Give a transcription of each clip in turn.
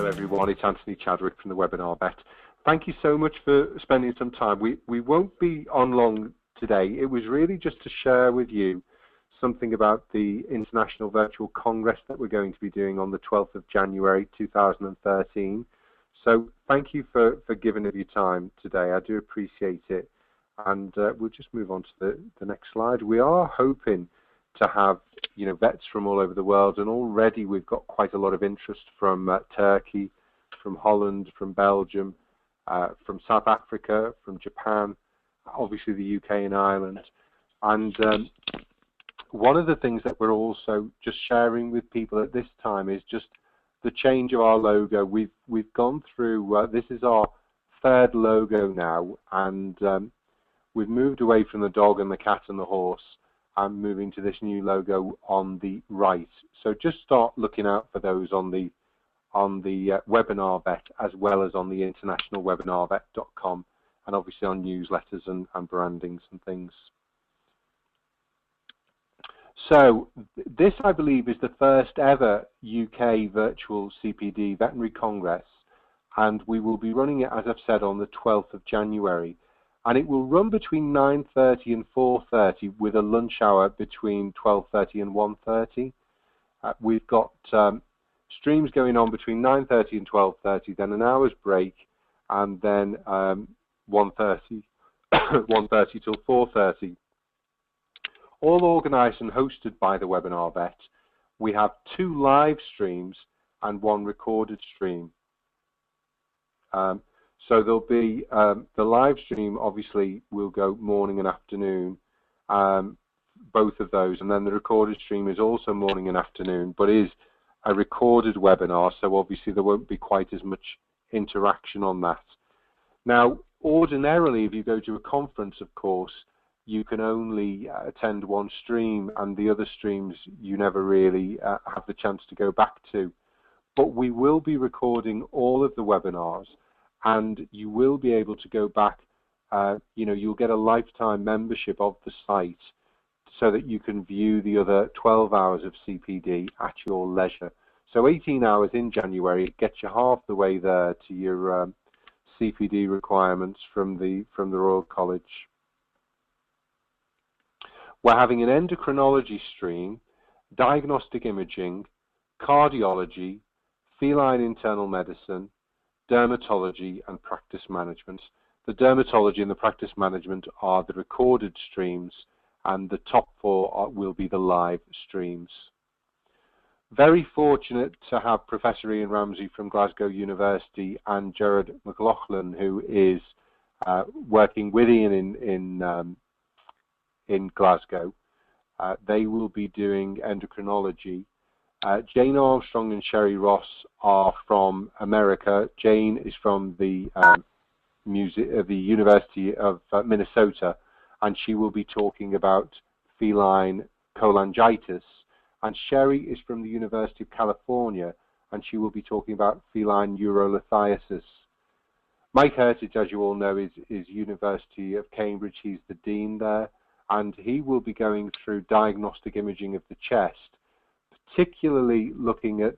Hello everyone, it's Anthony Chadwick from the Webinar Bet. Thank you so much for spending some time. We won't be on long today. It was really just to share with you something about the International Virtual Congress that we're going to be doing on the 12th of January 2013. So thank you for giving of your time today. I do appreciate it. And we'll just move on to the next slide. We are hoping to have vets from all over the world, and already we've got quite a lot of interest from Turkey, from Holland, from Belgium, from South Africa, from Japan, obviously the UK and Ireland. And one of the things that we're also just sharing with people at this time is just the change of our logo. We've gone through, this is our third logo now, and we've moved away from the dog and the cat and the horse. I'm moving to this new logo on the right. So just start looking out for those on the Webinar Bet, as well as on the internationalwebinarvet.com, and obviously on newsletters and brandings and things. So this, I believe, is the first ever UK virtual CPD veterinary congress, and we will be running it, as I've said, on the 12th of January. And it will run between 9:30 and 4:30 with a lunch hour between 12:30 and 1:30. We've got streams going on between 9:30 and 12:30, then an hour's break, and then 1:30 1:30 till 4:30. All organised and hosted by the Webinar Bet. We have 2 live streams and 1 recorded stream. So there'll be the live stream, obviously, will go morning and afternoon, both of those, and then the recorded stream is also morning and afternoon, but is a recorded webinar, so obviously there won't be quite as much interaction on that. Now, ordinarily, if you go to a conference, of course, you can only attend 1 stream, and the other streams you never really have the chance to go back to. But we will be recording all of the webinars, and you will be able to go back, you'll get a lifetime membership of the site so that you can view the other 12 hours of CPD at your leisure. So 18 hours in January, it gets you half the way there to your CPD requirements from the Royal College. We're having an endocrinology stream, diagnostic imaging, cardiology, feline internal medicine, dermatology and practice management. The dermatology and the practice management are the recorded streams, and the top 4 will be the live streams. Very fortunate to have Professor Ian Ramsey from Glasgow University and Gerard McLaughlin, who is working with Ian in Glasgow. They will be doing endocrinology. Jane Armstrong and Sherry Ross are from America. Jane is from the University of Minnesota, and she will be talking about feline cholangitis. And Sherry is from the University of California, and she will be talking about feline urolithiasis. Mike Heritage, as you all know, is University of Cambridge. He's the dean there, and he will be going through diagnostic imaging of the chest, particularly looking at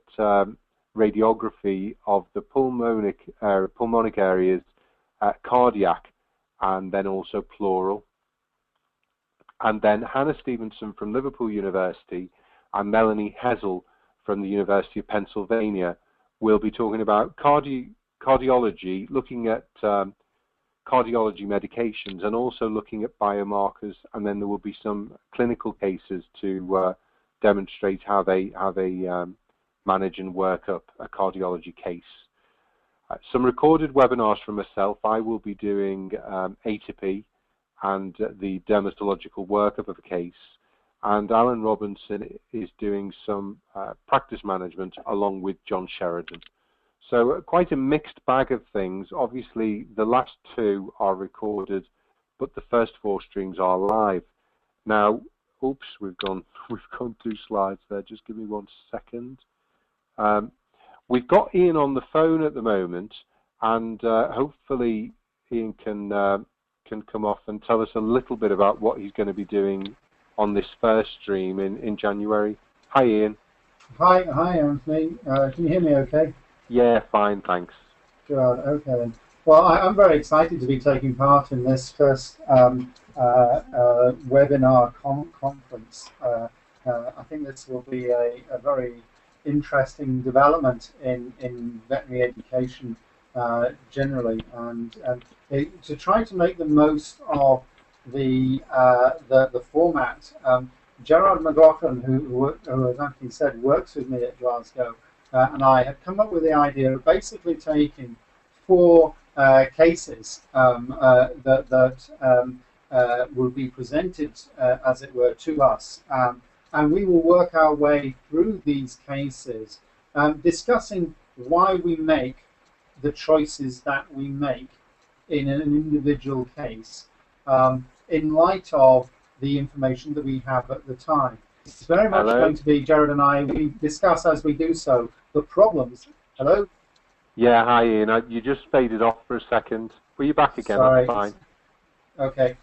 radiography of the pulmonic areas, cardiac, and then also pleural. And then Hannah Stevenson from Liverpool University and Melanie Hessel from the University of Pennsylvania will be talking about cardiology, looking at cardiology medications, and also looking at biomarkers, and then there will be some clinical cases to demonstrate how they manage and work up a cardiology case. Some recorded webinars from myself. I will be doing ATP and the dermatological workup of a case, and Alan Robinson is doing some practice management along with John Sheridan. So quite a mixed bag of things. Obviously, the last 2 are recorded, but the first 4 streams are live. Now, oops, we've gone 2 slides there. Just give me 1 second. We've got Ian on the phone at the moment, and hopefully Ian can come off and tell us a little bit about what he's going to be doing on this first stream in January. Hi, Ian. Hi, Anthony. Can you hear me okay? Yeah, fine, thanks. Good. Okay. Then. Well, I'm very excited to be taking part in this first webinar conference. I think this will be a very interesting development in veterinary education generally, and to try to make the most of the format. Gerard McLaughlin, who, as Anthony said, works with me at Glasgow, and I have come up with the idea of basically taking four cases that will be presented, as it were, to us. And we will work our way through these cases, discussing why we make the choices that we make in an individual case, in light of the information that we have at the time. It's very much Hello? going to be Jared and I, we discuss as we do so the problems. Hello? Yeah, hi Ian. You just faded off for a second. Were you back again? That's Sorry. fine. Okay.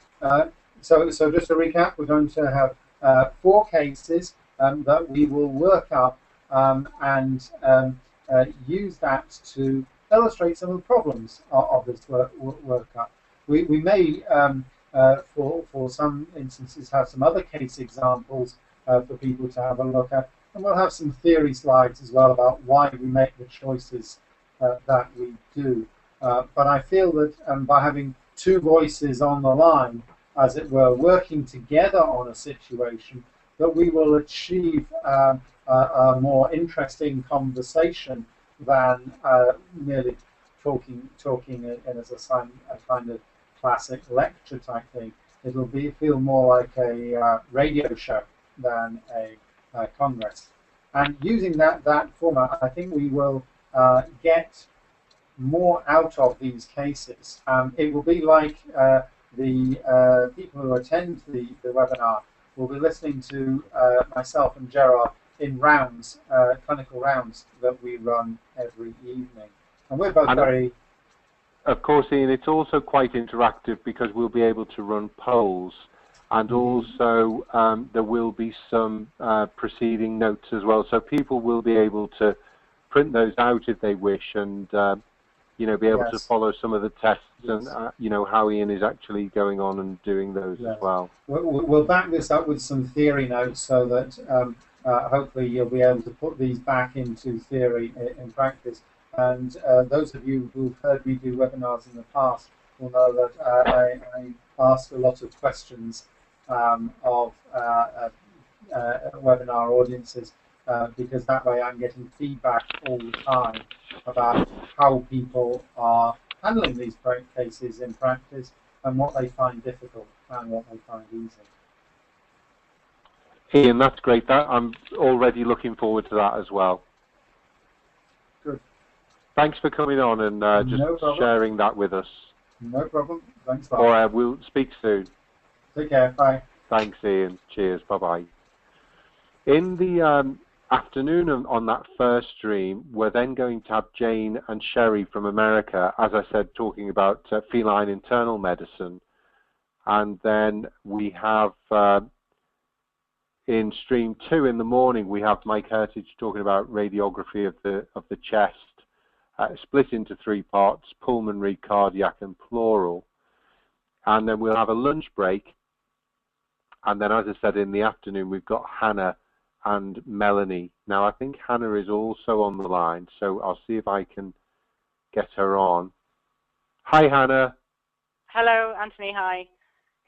So just to recap, we're going to have four cases that we will work up and use that to illustrate some of the problems of this workup. We may, for some instances, have some other case examples for people to have a look at, and we'll have some theory slides as well about why we make the choices that we do. But I feel that by having two voices on the line, as it were, working together on a situation, that we will achieve a more interesting conversation than merely talking in as a kind of classic lecture type thing. It'll feel more like a radio show than a congress. And using that format, I think we will get more out of these cases. It will be like the people who attend the webinar will be listening to myself and Gerard in rounds, clinical rounds that we run every evening. And we're both very... Of course, Ian, it's also quite interactive because we'll be able to run polls, and also there will be some preceding notes as well. So people will be able to print those out if they wish, and be able to follow some of the tests and how Ian is actually going on and doing those as well. We'll back this up with some theory notes so that hopefully you'll be able to put these back into theory in practice. And those of you who've heard me do webinars in the past will know that I ask a lot of questions of webinar audiences, because that way I'm getting feedback all the time about how people are handling these cases in practice and what they find difficult and what they find easy. Ian, that's great. I'm already looking forward to that as well. Good. Thanks for coming on and just sharing that with us. No problem. Thanks a lot. All right, we'll speak soon. Take care. Bye. Thanks, Ian. Cheers. Bye-bye. In the afternoon on that first stream, we're then going to have Jane and Sherry from America, as I said, talking about feline internal medicine. And then we have, in stream 2 in the morning, we have Mike Heritage talking about radiography of the chest, split into 3 parts: pulmonary, cardiac, and pleural. And then we'll have a lunch break. And then, as I said, in the afternoon, we've got Hannah and Melanie. Now, I think Hannah is also on the line, so I'll see if I can get her on. Hi, Hannah. Hello, Anthony. Hi.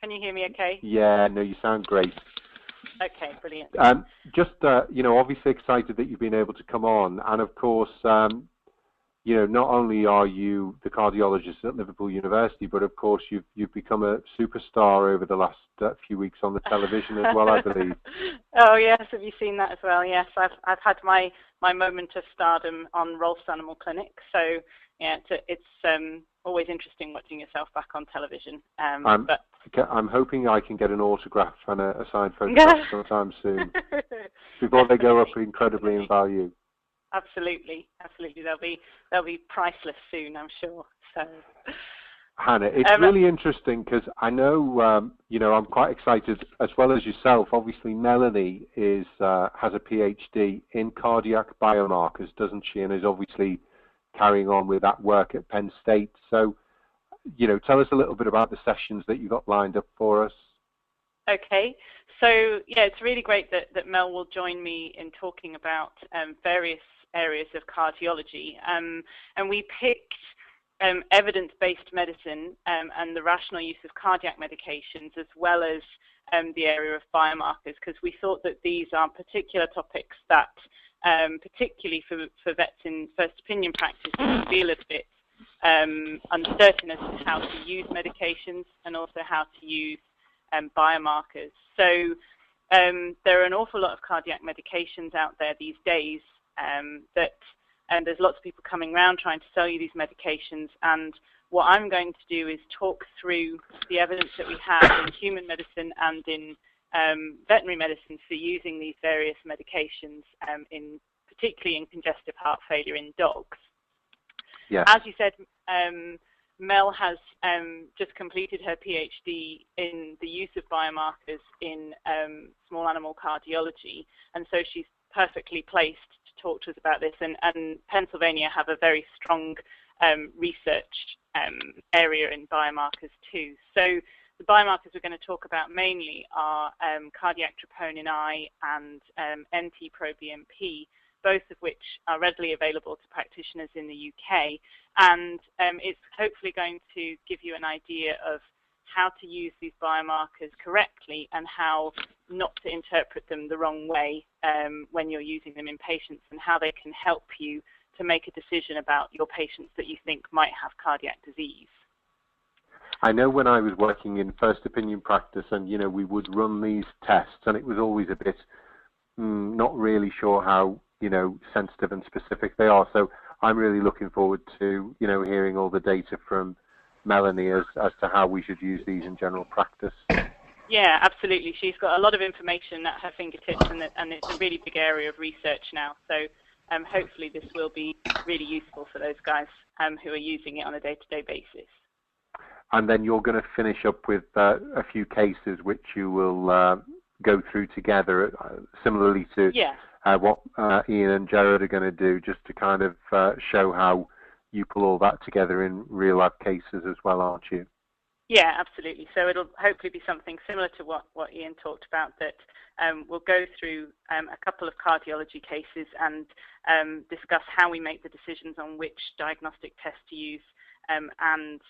Can you hear me okay? Yeah, no, you sound great. Okay, brilliant. Just, obviously excited that you've been able to come on. And, of course, not only are you the cardiologist at Liverpool University, but, of course, you've become a superstar over the last few weeks on the television as well, I believe. Oh, yes. Have you seen that as well? Yes, I've had my moment of stardom on Rolf's Animal Clinic. So, yeah, it's always interesting watching yourself back on television. I'm hoping I can get an autograph and a signed photograph sometime soon, before they go up incredibly in value. Absolutely, absolutely. They'll be priceless soon, I'm sure. So, Hannah, it's really interesting because I know, I'm quite excited as well as yourself. Obviously, Melanie has a PhD in cardiac biomarkers, doesn't she? And is obviously carrying on with that work at Penn State. So, you know, tell us a little bit about the sessions that you got lined up for us. Okay, so yeah, it's really great that Mel will join me in talking about various areas of cardiology. And we picked evidence-based medicine and the rational use of cardiac medications, as well as the area of biomarkers, because we thought that these are particular topics that, particularly for vets in first opinion practice, feel a bit uncertain as to how to use medications and also how to use biomarkers. So there are an awful lot of cardiac medications out there these days and there's lots of people coming around trying to sell you these medications, and what I'm going to do is talk through the evidence that we have in human medicine and in veterinary medicine for using these various medications, particularly in congestive heart failure in dogs. Yeah. As you said, Mel has just completed her PhD in the use of biomarkers in small animal cardiology, and so she's perfectly placed to talk to us about this. And Pennsylvania have a very strong research area in biomarkers too. So the biomarkers we're going to talk about mainly are cardiac troponin I and NT-proBNP, both of which are readily available to practitioners in the UK. And it's hopefully going to give you an idea of how to use these biomarkers correctly and how not to interpret them the wrong way when you're using them in patients, and how they can help you to make a decision about your patients that you think might have cardiac disease. I know when I was working in first opinion practice, and you know, we would run these tests, and it was always a bit not really sure how, you know, sensitive and specific they are. So I'm really looking forward to, you know, hearing all the data from Melanie as to how we should use these in general practice. Yeah, absolutely. She's got a lot of information at her fingertips, and it's a really big area of research now. So hopefully this will be really useful for those guys who are using it on a day-to-day basis. And then you're going to finish up with a few cases which you will go through together, similarly to what Ian and Jared are going to do, just to kind of show how you pull all that together in real-life cases as well, aren't you? Yeah, absolutely. So it'll hopefully be something similar to what Ian talked about, that we'll go through a couple of cardiology cases and discuss how we make the decisions on which diagnostic test to use, and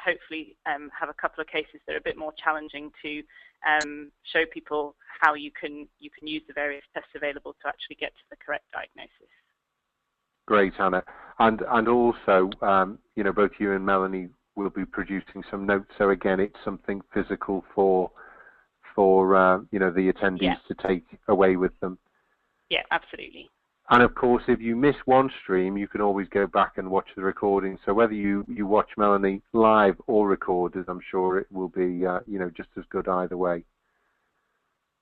hopefully have a couple of cases that are a bit more challenging to show people how you can use the various tests available to actually get to the correct diagnosis. Great, Hannah. And also, you know, both you and Melanie will be producing some notes. So again, it's something physical for you know, the attendees to take away with them. Yeah, absolutely. And of course, if you miss one stream, you can always go back and watch the recording. So whether you watch Melanie live or recorded, I'm sure it will be you know, just as good either way.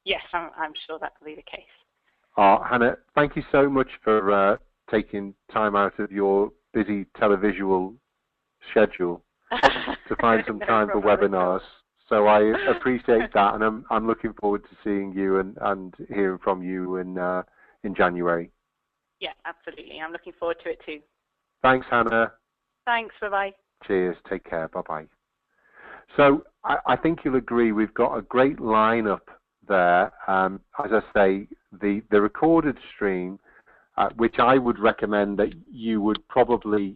Yes, I'm sure that will be the case. Hannah, thank you so much for taking time out of your busy televisual schedule to find some time for webinars. So I appreciate that, and I'm looking forward to seeing you and hearing from you in January. Yeah, absolutely. I'm looking forward to it too. Thanks, Hannah. Thanks. Bye-bye. Cheers. Take care. Bye-bye. So I think you'll agree we've got a great lineup there. As I say, the recorded stream, which I would recommend that you would probably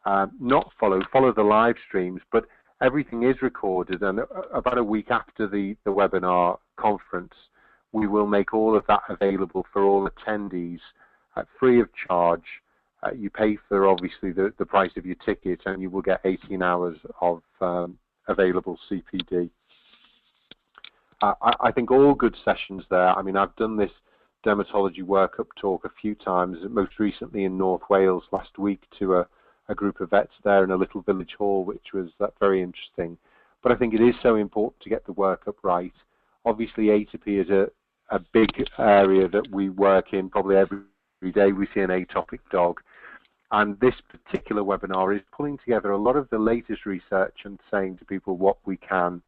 not follow the live streams, but everything is recorded, and about a week after the webinar conference, we will make all of that available for all attendees free of charge. You pay for, obviously, the price of your ticket, and you will get 18 hours of available CPD. I think all good sessions there. I mean, I've done this dermatology workup talk a few times, most recently in North Wales last week to a group of vets there in a little village hall, which was very interesting. But I think it is so important to get the workup right. Obviously, atopy is a big area that we work in. Probably every day we see an atopic dog. And this particular webinar is pulling together a lot of the latest research and saying to people what we can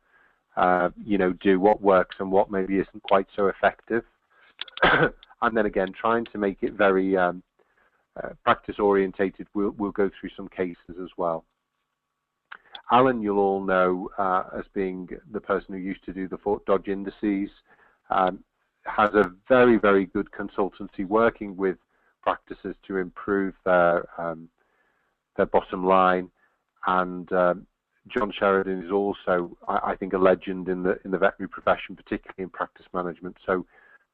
you know, do, what works and what maybe isn't quite so effective. And then again, trying to make it very practice orientated, we'll go through some cases as well. Alan, you'll all know as being the person who used to do the Fort Dodge indices, has a very, very good consultancy working with practices to improve their bottom line. And John Sheridan is also, I think, a legend in the veterinary profession, particularly in practice management. So,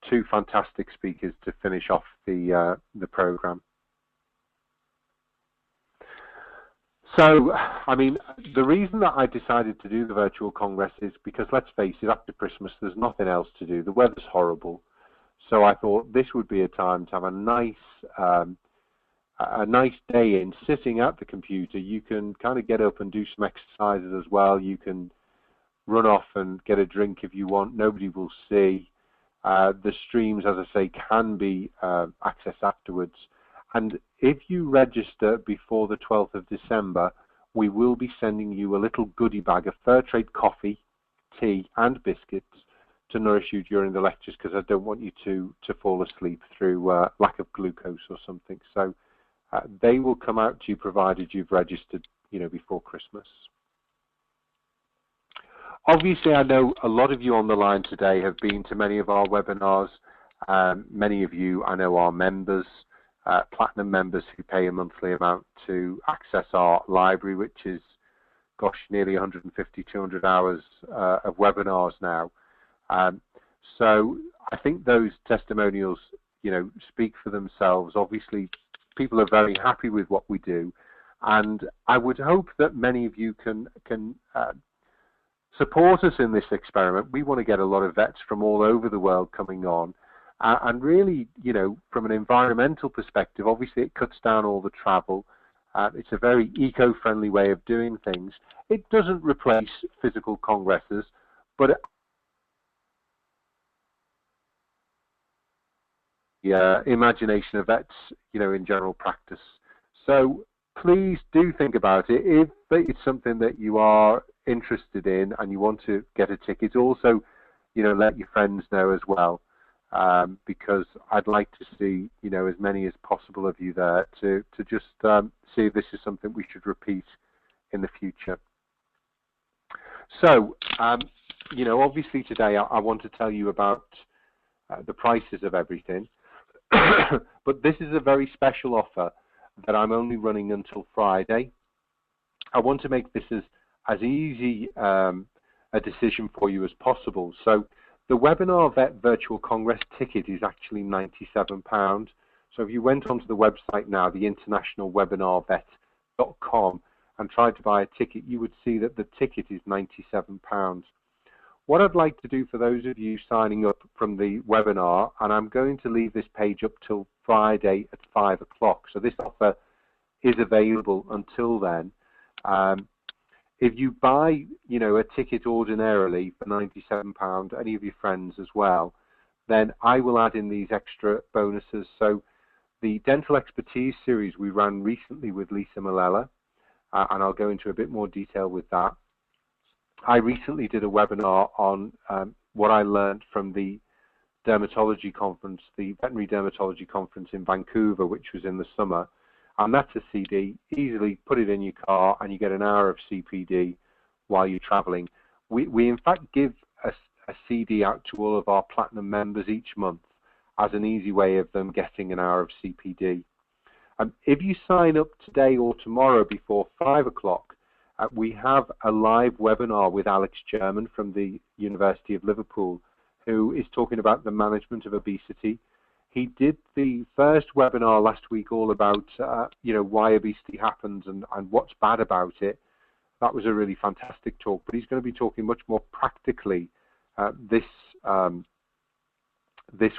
two fantastic speakers to finish off the program. So, I mean, the reason that I decided to do the virtual congress is because, let's face it, after Christmas, there's nothing else to do. The weather's horrible. So I thought this would be a time to have a nice day in sitting at the computer. You can kind of get up and do some exercises as well. You can run off and get a drink if you want. Nobody will see. The streams, as I say, can be accessed afterwards. And if you register before the 12th of December, we will be sending you a little goodie bag of fair trade coffee, tea and biscuits to nourish you during the lectures, because I don't want you to fall asleep through lack of glucose or something. So they will come out to you provided you've registered, before Christmas. Obviously, I know a lot of you on the line today have been to many of our webinars. Many of you, I know, are members. Platinum members who pay a monthly amount to access our library, which is, gosh, nearly 150, 200 hours of webinars now. So I think those testimonials, speak for themselves. Obviously, people are very happy with what we do, and I would hope that many of you can support us in this experiment. We want to get a lot of vets from all over the world coming on. And really, from an environmental perspective, obviously it cuts down all the travel. It's a very eco-friendly way of doing things. It doesn't replace physical congresses, but the imagination of vets, in general practice. So please do think about it. If it's something that you are interested in and you want to get a ticket, also, let your friends know as well. Because I'd like to see, as many as possible of you there to just see if this is something we should repeat in the future. So, obviously today I want to tell you about the prices of everything, but this is a very special offer that I'm only running until Friday. I want to make this as easy a decision for you as possible. So, the Webinar Vet Virtual Congress ticket is actually £97. So if you went onto the website now, the internationalwebinarvet.com, and tried to buy a ticket, you would see that the ticket is £97. What I'd like to do for those of you signing up from the webinar, and I'm going to leave this page up till Friday at 5 o'clock. So this offer is available until then. If you buy, a ticket ordinarily for £97, any of your friends as well, then I will add in these extra bonuses. So the Dental Expertise series we ran recently with Lisa Malella, and I'll go into a bit more detail with that. I recently did a webinar on what I learned from the dermatology conference, the veterinary dermatology conference in Vancouver, which was in the summer. And that's a CD. Easily put it in your car and you get an hour of CPD while you're traveling. We in fact give a CD out to all of our platinum members each month as an easy way of them getting an hour of CPD. If you sign up today or tomorrow before 5 o'clock, we have a live webinar with Alex German from the University of Liverpool, who is talking about the management of obesity. He did the first webinar last week all about, why obesity happens and what's bad about it. That was a really fantastic talk, but he's going to be talking much more practically this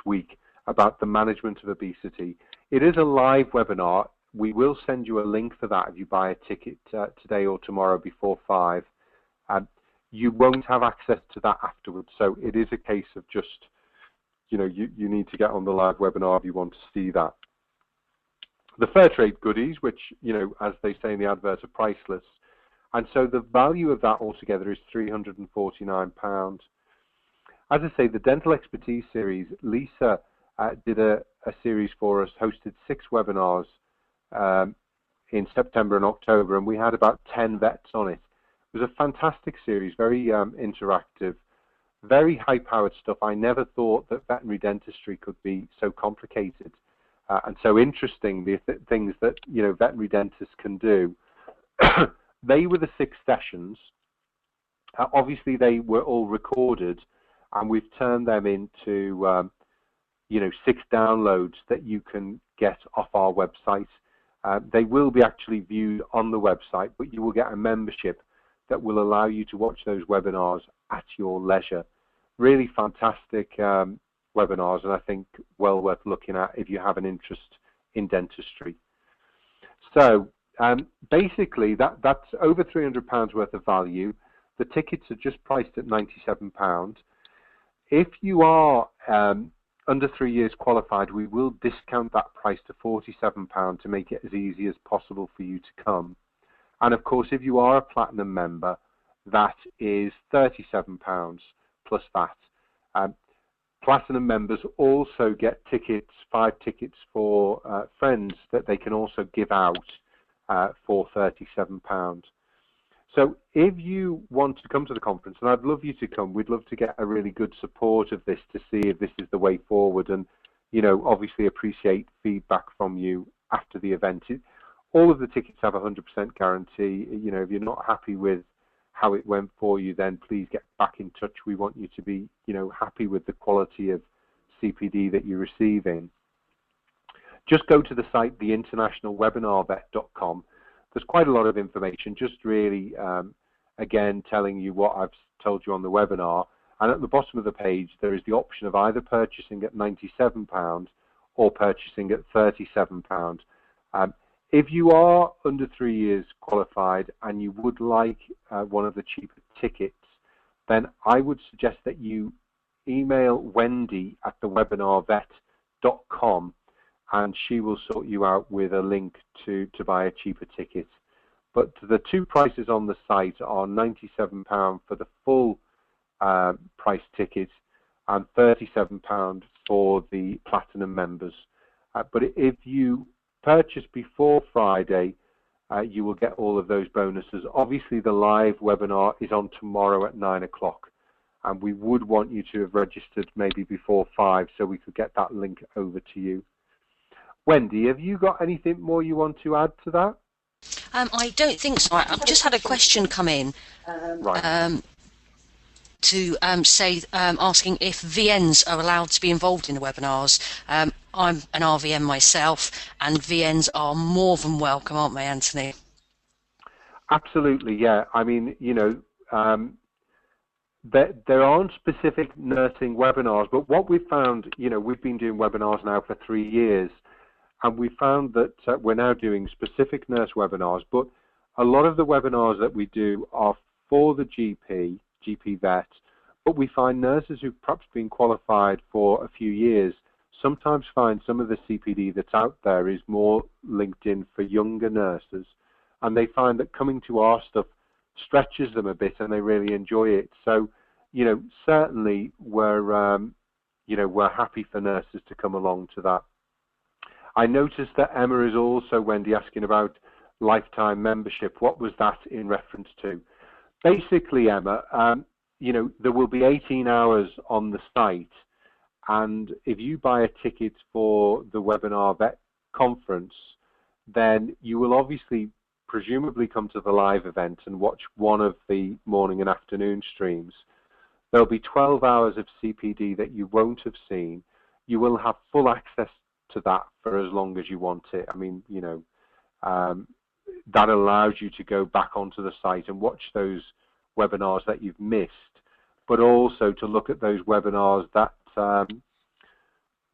week about the management of obesity. It is a live webinar. We will send you a link for that if you buy a ticket today or tomorrow before 5. You won't have access to that afterwards, so it is a case of just you need to get on the live webinar if you want to see that. The fair trade goodies, which, as they say in the advert, are priceless. And so the value of that altogether is £349. As I say, the Dental Expertise series, Lisa did a series for us, hosted 6 webinars in September and October, and we had about 10 vets on it. It was a fantastic series, very interactive, very high-powered stuff. I never thought that veterinary dentistry could be so complicated and so interesting. The things that veterinary dentists can do. They were the 6 sessions. Obviously, they were all recorded, and we've turned them into 6 downloads that you can get off our website. They will be actually viewed on the website, but you will get a membership that will allow you to watch those webinars at your leisure. Really fantastic webinars, and I think well worth looking at if you have an interest in dentistry. So basically, that's over £300 worth of value. The tickets are just priced at £97. If you are under 3 years qualified, we will discount that price to £47 to make it as easy as possible for you to come. And of course, if you are a platinum member, that is £37 plus that. Platinum members also get tickets, 5 tickets for friends that they can also give out for £37. So if you want to come to the conference, and I'd love you to come, we'd love to get a really good support of this to see if this is the way forward, and obviously appreciate feedback from you after the event. All of the tickets have a 100% guarantee. If you're not happy with how it went for you, then please get back in touch. We want you to be happy with the quality of CPD that you're receiving. Just go to the site, theinternationalwebinarvet.com. There's quite a lot of information, just really, again, telling you what I've told you on the webinar. And at the bottom of the page, there is the option of either purchasing at £97 or purchasing at £37. If you are under 3 years qualified and you would like one of the cheaper tickets, then I would suggest that you email Wendy at thewebinarvet.com, and she will sort you out with a link to buy a cheaper ticket. But the 2 prices on the site are £97 for the full price ticket and £37 for the platinum members. But if you purchase before Friday, you will get all of those bonuses. Obviously, the live webinar is on tomorrow at 9 o'clock, and we would want you to have registered maybe before 5 so we could get that link over to you. Wendy, have you got anything more you want to add to that? I don't think so. I've just had a question come in to say, asking if VNs are allowed to be involved in the webinars. I'm an RVM myself, and VNs are more than welcome, aren't they, Anthony? Absolutely, yeah. I mean, there aren't specific nursing webinars, but what we've found, we've been doing webinars now for 3 years, and we found that we're now doing specific nurse webinars, but a lot of the webinars that we do are for the GP vet, but we find nurses who've perhaps been qualified for a few years sometimes find some of the CPD that's out there is more linked in for younger nurses, and they find that coming to our stuff stretches them a bit and they really enjoy it. So, certainly we're happy for nurses to come along to that. I noticed that Emma is also, Wendy, asking about lifetime membership. What was that in reference to? Basically, Emma, there will be 18 hours on the site, and if you buy a ticket for the Webinar Vet Conference, then you will obviously presumably come to the live event and watch one of the morning and afternoon streams. There'll be 12 hours of CPD that you won't have seen. You will have full access to that for as long as you want it. I mean, that allows you to go back onto the site and watch those webinars that you've missed, but also to look at those webinars that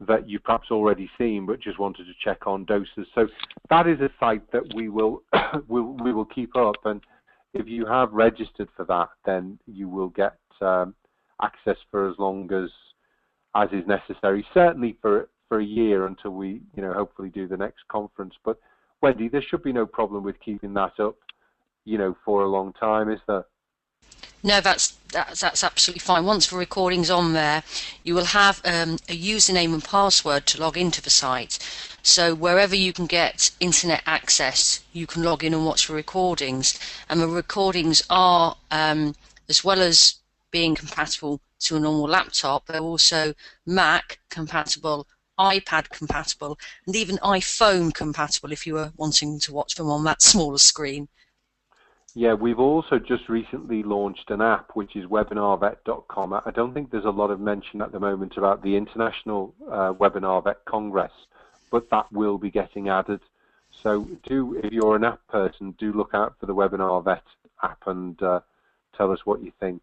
that you've perhaps already seen but just wanted to check on doses. So that is a site that we will we will keep up, and if you have registered for that, then you will get access for as long as is necessary, certainly for a year until we hopefully do the next conference. But Wendy, there should be no problem with keeping that up for a long time, is there? No, that's that's absolutely fine. Once the recording's on there, you will have a username and password to log into the site. So wherever you can get internet access, you can log in and watch the recordings. And the recordings are, as well as being compatible to a normal laptop, they're also Mac compatible, iPad compatible, and even iPhone compatible if you were wanting to watch them on that smaller screen. Yeah, we've also just recently launched an app, which is webinarvet.com. I don't think there's a lot of mention at the moment about the International Webinar Vet Congress, but that will be getting added. So if you're an app person, do look out for the Webinar Vet app and tell us what you think.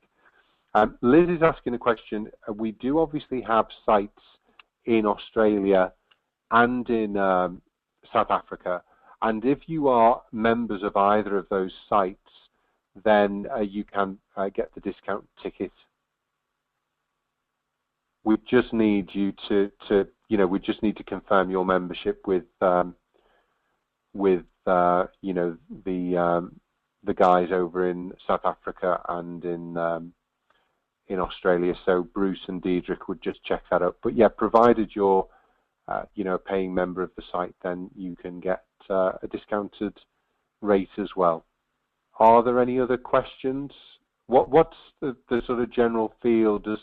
Liz is asking a question. We do obviously have sites in Australia and in South Africa. And if you are members of either of those sites, then you can get the discount ticket. We just need you we just need to confirm your membership with the guys over in South Africa and in Australia. So Bruce and Diedrich would just check that up. But yeah, provided you're a paying member of the site, then you can get a discounted rate as well. Are there any other questions? What's the sort of general feel? Do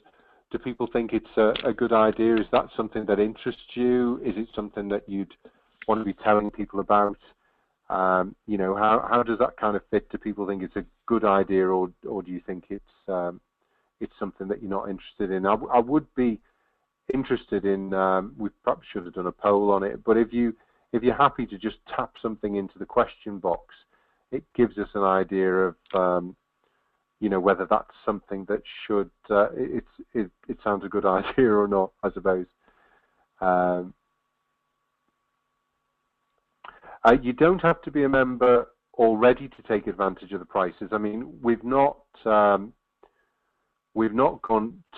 people think it's a good idea? Is that something that interests you? Is it something that you'd want to be telling people about? How does that kind of fit? Do people think it's a good idea, or do you think it's something that you're not interested in? I would be interested in. We perhaps should have done a poll on it, but if you're happy to just tap something into the question box, it gives us an idea of whether that's something that should it sounds a good idea or not, I suppose. You don't have to be a member already to take advantage of the prices. I mean, we've not gone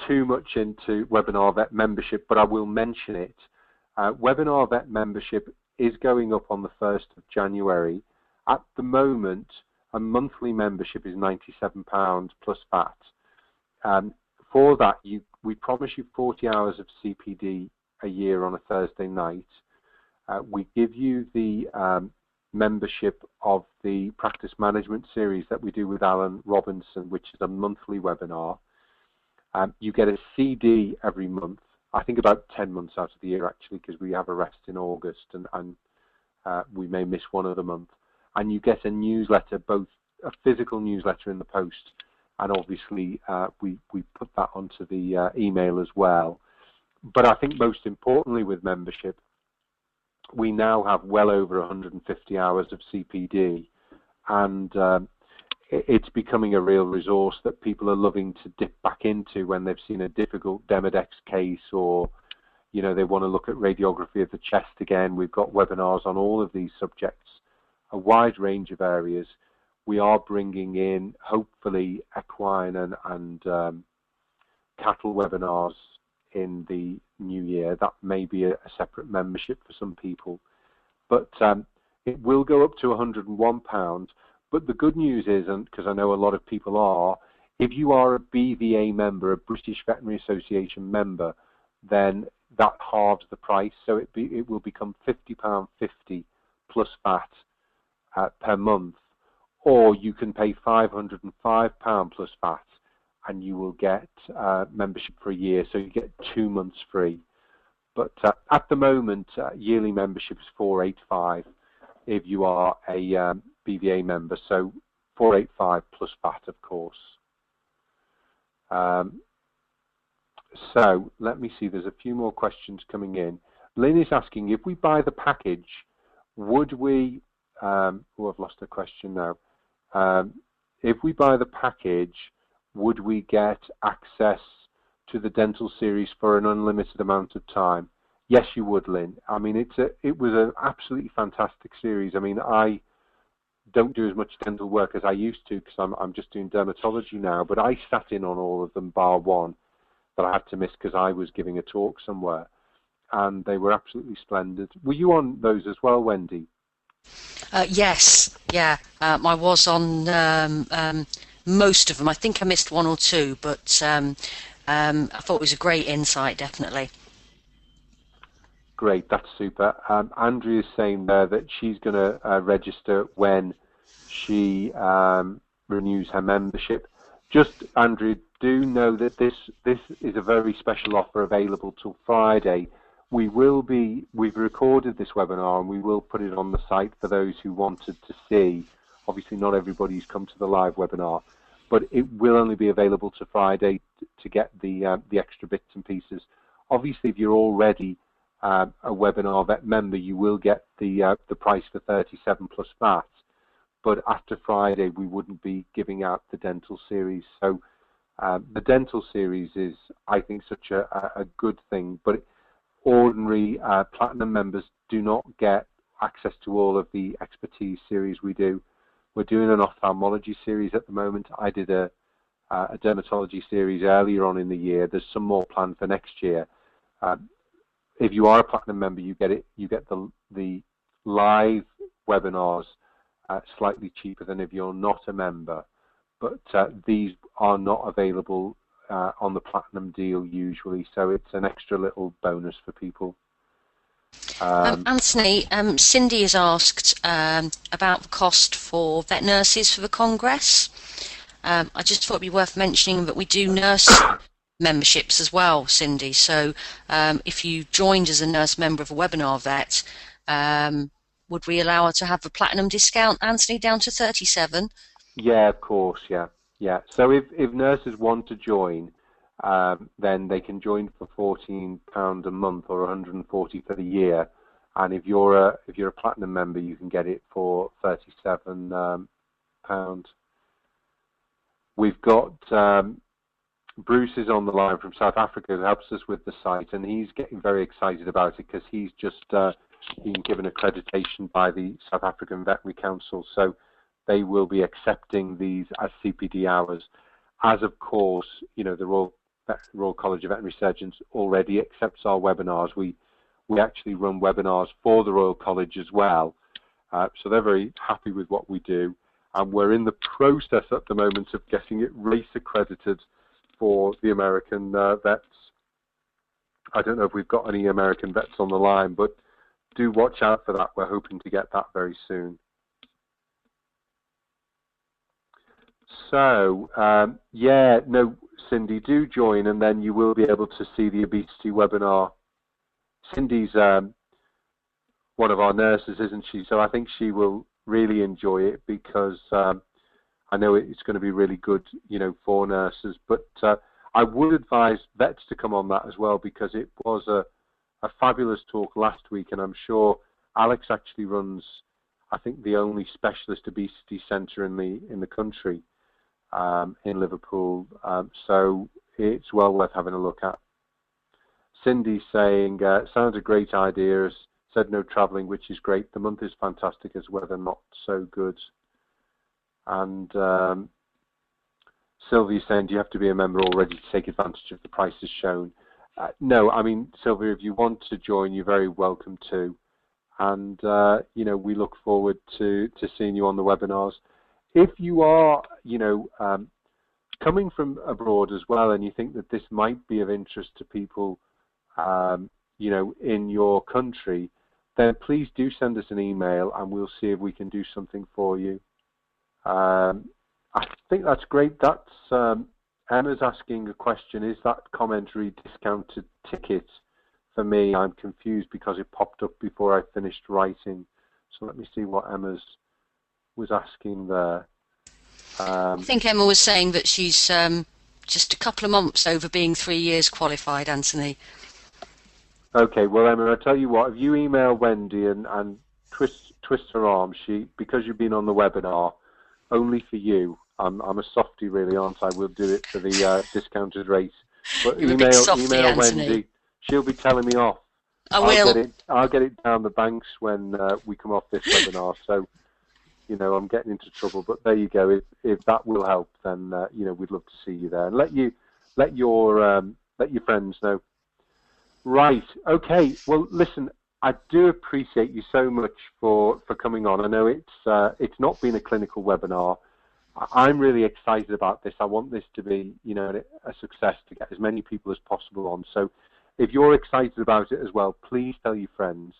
too much into Webinar Vet membership, but I will mention it. Webinar Vet membership is going up on the 1st of January. At the moment, a monthly membership is £97 plus VAT. For that, we promise you 40 hours of CPD a year on a Thursday night. We give you the membership of the practice management series that we do with Alan Robinson, which is a monthly webinar. You get a CD every month, I think about 10 months out of the year actually, because we have a rest in August and we may miss one of the month. And you get a newsletter, both a physical newsletter in the post, and obviously we put that onto the email as well. But I think most importantly with membership, we now have well over 150 hours of CPD, and it's becoming a real resource that people are loving to dip back into when they've seen a difficult Demodex case, or they want to look at radiography of the chest again. We've got webinars on all of these subjects, a wide range of areas. We are bringing in, hopefully, equine and cattle webinars in the new year. That may be a separate membership for some people, but it will go up to £101. But the good news is, and because I know a lot of people are, if you are a BVA member, a British Veterinary Association member, then that halves the price. So it will become £50.50 plus VAT per month, or you can pay £505 plus VAT, and you will get membership for a year, so you get 2 months free. But at the moment, yearly membership is £485 if you are a BVA member, so £485 plus VAT, of course. So let me see, there's a few more questions coming in. Lynn is asking, if we buy the package, would we, I've lost the question now. If we buy the package, would we get access to the dental series for an unlimited amount of time? Yes, you would, Lynn. I mean, it was an absolutely fantastic series. I mean, I don't do as much dental work as I used to because I'm just doing dermatology now, but I sat in on all of them bar one that I had to miss because I was giving a talk somewhere, and they were absolutely splendid. Were you on those as well, Wendy? Yes, yeah. I was on most of them. I think I missed one or two, but I thought it was a great insight, definitely. Great, that's super. Andrea is saying there that she's going to register when she renews her membership. Just, Andrea, do know that this is a very special offer available till Friday. We've recorded this webinar and we will put it on the site for those who wanted to see. Obviously, not everybody's come to the live webinar, but it will only be available to Friday to get the extra bits and pieces. Obviously, if you're already a webinar vet member, you will get the price for 37 plus VAT. But after Friday, we wouldn't be giving out the dental series. So the dental series is, I think, such a good thing. But ordinary platinum members do not get access to all of the expertise series we do. We're doing an ophthalmology series at the moment. I did a dermatology series earlier on in the year. There's some more planned for next year. If you are a platinum member, you get the live webinars slightly cheaper than if you're not a member. But these are not available on the platinum deal usually, so it's an extra little bonus for people. Anthony, Cindy has asked about the cost for vet nurses for the Congress. I just thought it'd be worth mentioning that we do nurse memberships as well, Cindy. So if you joined as a nurse member of a webinar vet, would we allow her to have the platinum discount, Anthony, down to 37? Yeah, of course, yeah. So if nurses want to join, then they can join for £14 a month or 140 for the year. And if you're a platinum member, you can get it for £37. We've got Bruce is on the line from South Africa who helps us with the site, and he's getting very excited about it because he's just been given accreditation by the South African Veterinary Council, so they will be accepting these as CPD hours. As of course, the Royal College of Veterinary Surgeons already accepts our webinars. We actually run webinars for the Royal College as well, so they're very happy with what we do, and we're in the process at the moment of getting it race accredited for the American vets. I don't know if we've got any American vets on the line, but do watch out for that. We're hoping to get that very soon. So, yeah, no, Cindy, do join, and then you will be able to see the obesity webinar. Cindy's one of our nurses, isn't she? So I think she will really enjoy it because I know it's going to be really good, for nurses. But I would advise vets to come on that as well because it was a fabulous talk last week, and I'm sure Alex actually runs, I think, the only specialist obesity centre in the country in Liverpool. So it's well worth having a look at. Cindy saying, sounds a great idea. Said no travelling, which is great. The month is fantastic as weather not so good. And Sylvia saying, do you have to be a member already to take advantage of the prices shown? No, I mean, Sylvia, if you want to join, you're very welcome to. And, we look forward to seeing you on the webinars. If you are, coming from abroad as well, and you think that this might be of interest to people, in your country, then please do send us an email and we'll see if we can do something for you. I think that's great. That's Emma's asking a question. Is that commentary discounted ticket for me? I'm confused because it popped up before I finished writing. So let me see what Emma's was asking there. I think Emma was saying that she's just a couple of months over being 3 years qualified, Anthony. Okay, well, Emma, I'll tell you what, if you email Wendy and twist her arm, because you've been on the webinar, only for you. I'm a softie, really, aren't I? We'll do it for the discounted rate. But email Wendy. She'll be telling me off. I'll get it down the banks when we come off this webinar. So, I'm getting into trouble. But there you go. If that will help, then we'd love to see you there, and let your friends know. Right. Okay. Well, listen. I do appreciate you so much for coming on. I know it's not been a clinical webinar. I'm really excited about this. I want this to be, you know, a success, to get as many people as possible on. So if you're excited about it as well, please tell your friends.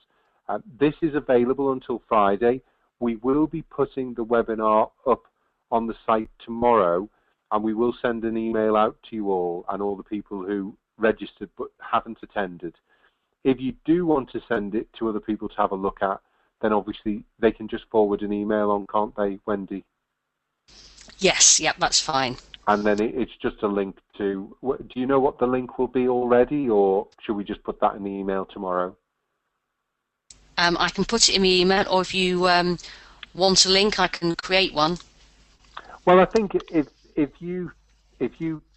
This is available until Friday. We will be putting the webinar up on the site tomorrow, and we will send an email out to you all and all the people who registered but haven't attended. If you do want to send it to other people to have a look at, then obviously they can just forward an email on, can't they, Wendy? Yes, yep, that's fine. And then it's just a link to, do you know what the link will be already, or should we just put that in the email tomorrow? I can put it in the email, or if you want a link, I can create one. Well, I think if you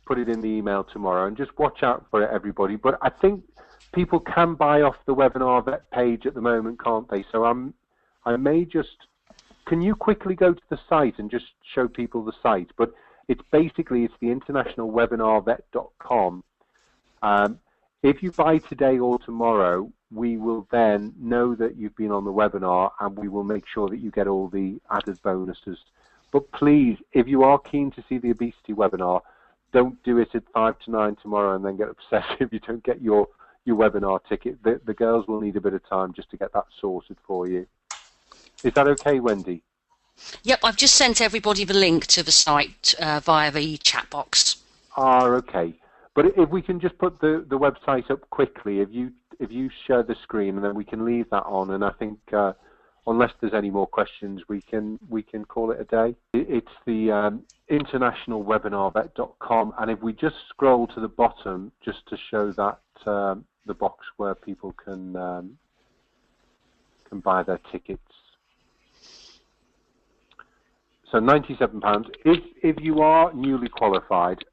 put it in the email tomorrow, and just watch out for it, everybody. But I think people can buy off the webinar vet page at the moment, can't they? So I may just, can you quickly go to the site and just show people the site? But it's basically, the internationalwebinarvet.com. If you buy today or tomorrow, we will then know that you've been on the webinar, and we will make sure that you get all the added bonuses. But please, if you are keen to see the obesity webinar, don't do it at 5 to 9 tomorrow and then get upset if you don't get your webinar ticket. The girls will need a bit of time just to get that sorted for you. Is that okay, Wendy? Yep, I've just sent everybody the link to the site via the chat box. Ah, okay. But if we can just put the website up quickly, if you share the screen, and then we can leave that on, and I think unless there's any more questions, we can call it a day. It's the internationalwebinarvet.com, and if we just scroll to the bottom just to show that the box where people can buy their tickets. So £97. If you are newly qualified,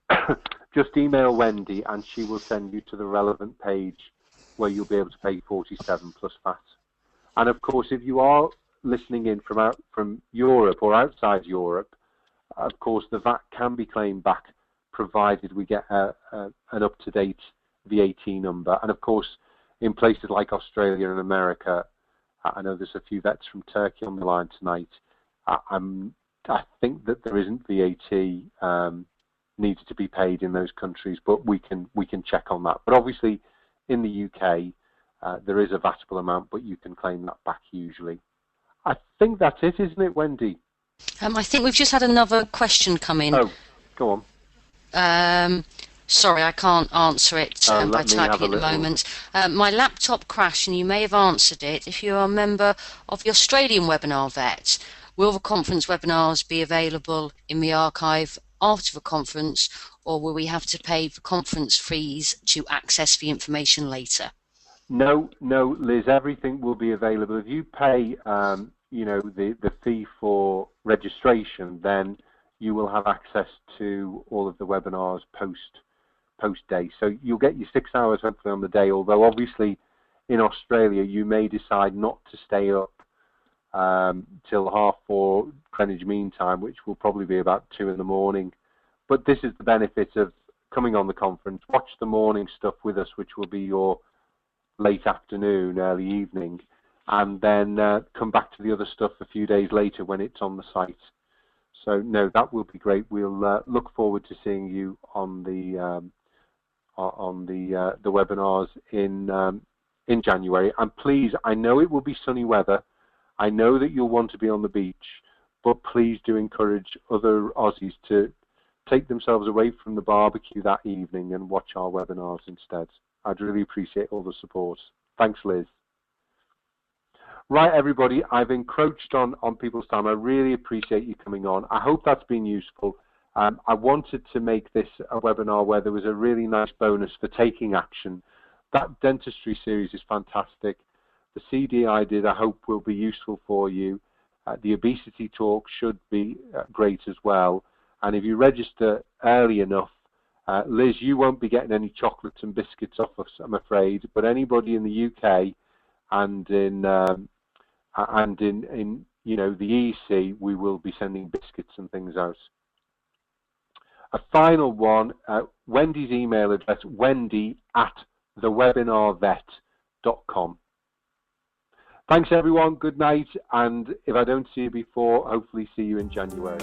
just email Wendy and she will send you to the relevant page where you'll be able to pay 47 plus VAT. And of course, if you are listening in from Europe or outside Europe, of course the VAT can be claimed back, provided we get an up-to-date VAT number. And of course, in places like Australia and America, I know there's a few vets from Turkey on the line tonight. I think that there isn't VAT needs to be paid in those countries, but we can check on that. But obviously, in the UK, there is a VATable amount, but you can claim that back usually. I think that's it, isn't it, Wendy? I think we've just had another question come in. Oh, go on. Sorry, I can't answer it by typing at the moment. My laptop crashed, and you may have answered it. If you're a member of the Australian Webinar Vet, will the conference webinars be available in the archive after the conference, or will we have to pay the conference fees to access the information later? No, Liz, everything will be available. If you pay, the fee for registration, then you will have access to all of the webinars post day. So you'll get your 6 hours hopefully on the day, although obviously in Australia you may decide not to stay up till 4:30 Greenwich Mean Time, which will probably be about 2 in the morning. But this is the benefit of coming on the conference. Watch the morning stuff with us, which will be your late afternoon, early evening, and then come back to the other stuff a few days later when it's on the site. So no, that will be great. We'll look forward to seeing you on the webinars in January. And please, I know it will be sunny weather. I know that you'll want to be on the beach, but please do encourage other Aussies to take themselves away from the barbecue that evening and watch our webinars instead. I'd really appreciate all the support. Thanks, Liz. Right, everybody, I've encroached on people's time. I really appreciate you coming on. I hope that's been useful. I wanted to make this a webinar where there was a really nice bonus for taking action. That dentistry series is fantastic. The CD I did, I hope, will be useful for you. The obesity talk should be great as well. And if you register early enough, Liz, you won't be getting any chocolates and biscuits off us, I'm afraid. But anybody in the UK and in the EC, we will be sending biscuits and things out. A final one, Wendy's email address, wendy@thewebinarvet.com. Thanks, everyone. Good night. And if I don't see you before, hopefully see you in January.